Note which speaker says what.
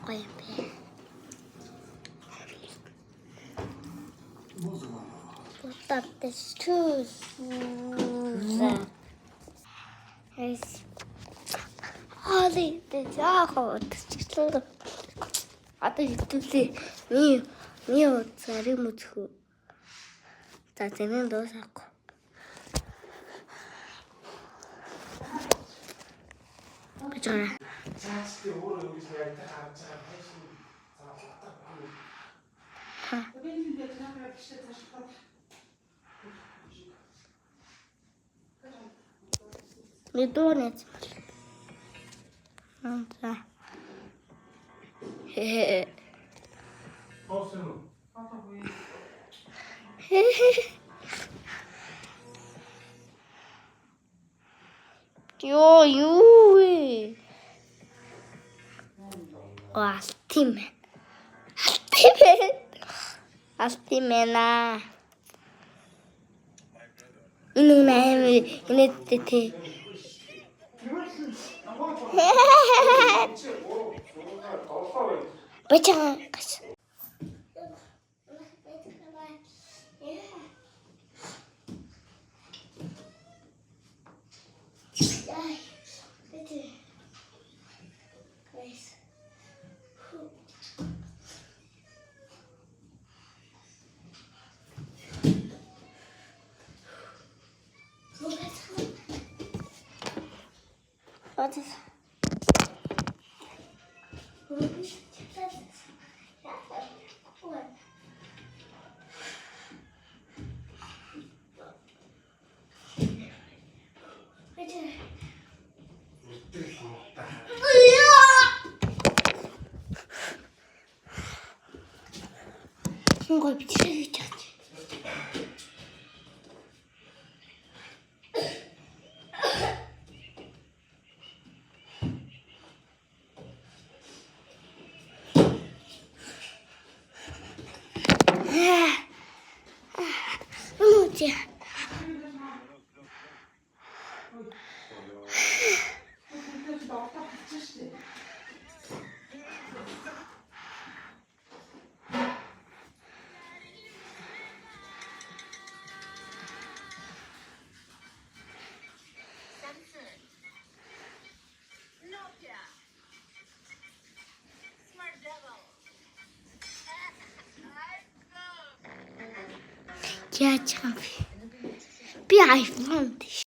Speaker 1: гоё юм бэ. What are the shoes? Yes. Хоолой яагаад ч одоо хитүүлээ. Миний зарим үзэх. За зэмэн дуусахгүй. Бачаа.
Speaker 2: Цаашдын өөрөө юу гэж яриад харж байгаа хайшин заавал.
Speaker 1: Медонец. За.
Speaker 2: Хоосон.
Speaker 1: Юу вэ? Алтимэн. Алтимэна. Энэ тэтэ. Бачаа. What is Ой, бичиж чад. Муутя. Яаж юм бэ? Би iPhone дэш.